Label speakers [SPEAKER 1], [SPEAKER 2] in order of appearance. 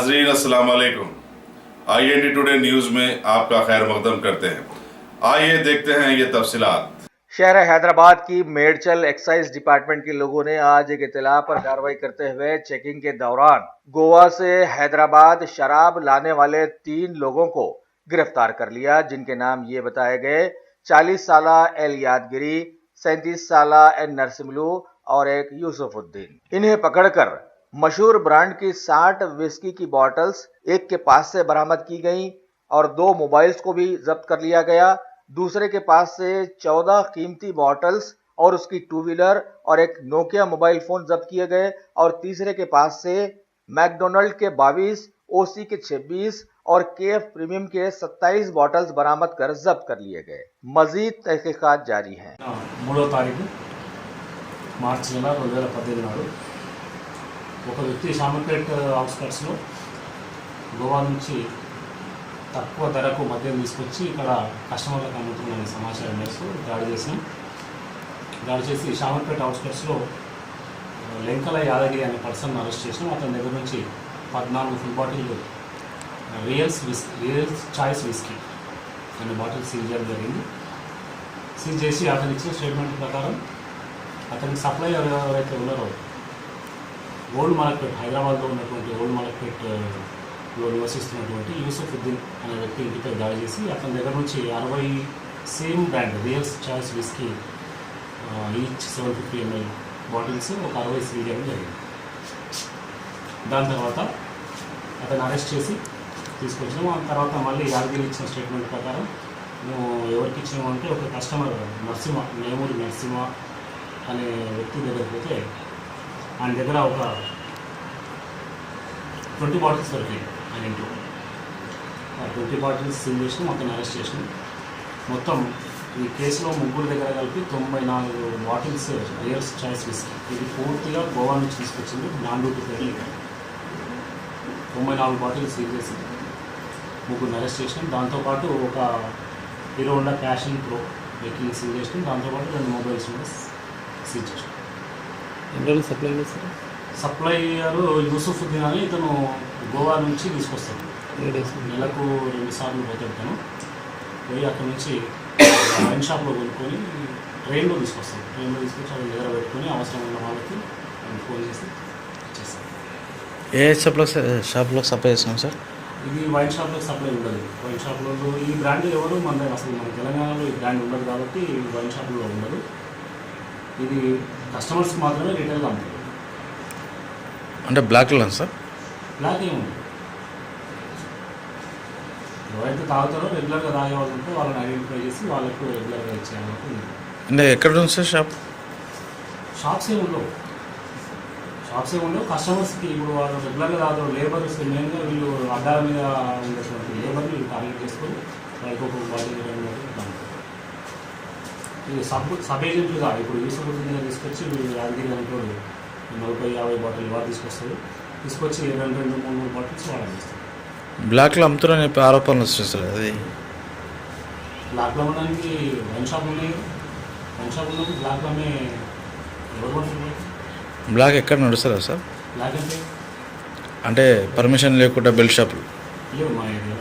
[SPEAKER 1] नाजरीन अस्सलाम वालेकुम। IND टुडे न्यूज में आपका खैर मकदम करते हैं। आइए देखते हैं ये तफसीलात।
[SPEAKER 2] शहर हैदराबाद की मेडचल एक्साइज डिपार्टमेंट के लोगों ने आज एक इत्तला पर कार्रवाई करते हुए चेकिंग के दौरान गोवा से हैदराबाद शराब लाने वाले 3 लोगों को गिरफ्तार कर लिया, जिनके नाम ये बताए गए 40 साला एल यादगिरी, 37 साला एन नरसिमलू और एक यूसुफुद्दीन। इन्हें पकड़कर मशहूर ब्रांड की 60 विस्की की बॉटल्स एक के पास से बरामद की गई और 2 मोबाइल्स को भी जब्त कर लिया गया। दूसरे के पास से 14 कीमती बॉटल्स और उसकी 2 व्हीलर और एक नोकिया मोबाइल फोन जब्त किए गए और तीसरे के पास से मैकडोनल्ड के 22, ओसी के 26 और केएफ प्रीमियम के 27 बॉटल्स बरामद कर जब्त कर लिए गए। मजीद तहकीकात जारी हैं।
[SPEAKER 3] 3వ తారీఖు మార్చి నెల 2018 నాడు ఒక వ్యక్తి షామర్పేట్ అవుట్స్కట్స్లో గోవా నుంచి తక్కువ ధరకు మద్యం తీసుకొచ్చి ఇక్కడ కస్టమర్లకు అమ్ముతున్న సమాచారం మేరకు దాడి చేసి షామర్పేట్ అవుట్స్కట్స్లో లెంకల యాదగిరి అనే పర్సన్ అరెస్ట్ చేసినాం. అతని దగ్గర నుంచి 14 ఫుల్ బాటిల్ రియల్స్ చాయిస్ విస్కీ అనే బాటిల్ సీజ్ చేయడం జరిగింది. సీజ్ చేసి అతను ఇచ్చిన స్టేట్మెంట్ ప్రకారం అతనికి సప్లై ఎవరైతే ఉన్నారో ఓల్డ్ మలక్పేట్, హైదరాబాద్లో ఉన్నటువంటి ఓల్డ్ మలక్పేట్లో నివసిస్తున్నటువంటి యూసుఫుద్దీన్ అనే వ్యక్తి ఇంటిపై దాడి చేసి అతని దగ్గర నుంచి 60 సేమ్ బ్రాండ్ రియల్స్ choice whisky each 750 ml bottles ఒక 60 సీజ్ చేయడం జరిగింది. దాని తర్వాత అతను అరెస్ట్ చేసి తీసుకొచ్చినాము. ఆ తర్వాత మళ్ళీ యాదగిరి ఇచ్చిన స్టేట్మెంట్ ప్రకారం మేము ఎవరికి ఇచ్చినాము అంటే ఒక కస్టమర్ నరసింహ, నేమూరి నరసింహ అనే వ్యక్తి దగ్గరికి పోతే ఆయన దగ్గర ఒక 20 బాటిల్స్ దొరికాయి. ఆయన ఇంట్లో ఆ 20 బాటిల్స్ సీల్ చేసినాం, అతను అరెస్ట్ చేసినాం. మొత్తం ఈ కేసులో ముగ్గురు దగ్గర కలిపి 94 బాటిల్స్ రియల్స్ చాయిస్ విస్కీ. ఇది పూర్తిగా గోవా నుంచి తీసుకొచ్చింది, non duty free. 94 bottles seal చేసి ముగ్గురు అరెస్ట్ చేసినాం. దాంతోపాటు ఒక hero Honda passion pro vehicle seize చేసినాం. దాంతోపాటు 2 మొబైల్స్ కూడా సీజ్ చేసినాం.
[SPEAKER 4] ఎవరు సప్లై చేస్తారు?
[SPEAKER 3] సప్లైయర్ యూసుఫుద్దీన్ అని ఇతను గోవా నుంచి తీసుకొస్తాడు. నెలకు 2 సార్లు పోతాడు. తను పోయి అక్కడ నుంచి వైన్ షాప్లో కొనుక్కొని ట్రైన్లో తీసుకొస్తాడు. ట్రైన్లో తీసుకొచ్చి అక్కడ దగ్గర పెట్టుకొని అవసరం ఉన్న వాళ్ళకి ఫోన్ చేసి ఇచ్చేస్తాడు.
[SPEAKER 4] ఏ షాప్లో సప్లై చేస్తాం సార్?
[SPEAKER 3] ఇది వైన్ షాప్లో సప్లై ఉండదు. వైన్ షాప్లో ఈ బ్రాండ్ ఎవరు మన అసలు మన తెలంగాణలో ఈ బ్రాండ్ ఉండదు కాబట్టి వైన్ షాప్లో ఉండదు. ఇది కస్టమర్స్కి మాత్రమే రిటైల్గా అమ్ముతుంది.
[SPEAKER 4] అంటే బ్లాక్లో సార్?
[SPEAKER 3] బ్లాక్ ఏముంది, ఎవరైతే తాగుతారో రెగ్యులర్గా తాగే వాళ్ళు ఉంటే వాళ్ళని ఐడెంటిఫై చేసి వాళ్ళకు రెగ్యులర్గా ఇచ్చేయాలి.
[SPEAKER 4] అంటే ఎక్కడ ఉంది సార్ షాప్?
[SPEAKER 3] షాప్స్ ఏమి ఉండవు. కస్టమర్స్కి ఇప్పుడు వాళ్ళు రెగ్యులర్గా తాగుతారు లేబర్స్ మెయిన్గా వీళ్ళు అడ్డాల మీద ఉండేటువంటి లేబర్ని టార్గెట్ చేసుకొని వాళ్ళకి ఒక బాటిల్ ఇది సబ్ ఏజెంట్లుగా ఇప్పుడు యూసుఫుద్దీన్ తీసుకొచ్చి యాదగిరి అనుకోడు 40-50 బాటిల్ వాడు తీసుకొస్తారు. తీసుకొచ్చి 2-3 బాటిల్స్ వాడని ఇస్తారు.
[SPEAKER 4] బ్లాక్లో అమ్ముతారని చెప్పి ఆరోపణలు వస్తాయి సార్. అది
[SPEAKER 3] బ్లాక్లో ఉండడానికి వైన్ షాప్ ఉన్నాయి. వైన్ షాప్ ఉన్నప్పుడు బ్లాక్లోనే ఎవరు కొంటున్నారు?
[SPEAKER 4] బ్లాక్ ఎక్కడ నడుస్తారా సార్?
[SPEAKER 3] బ్లాక్ అంటే
[SPEAKER 4] పర్మిషన్ లేకుండా బెల్ట్ షాపులు
[SPEAKER 3] లేవు మా ఏరియాలో.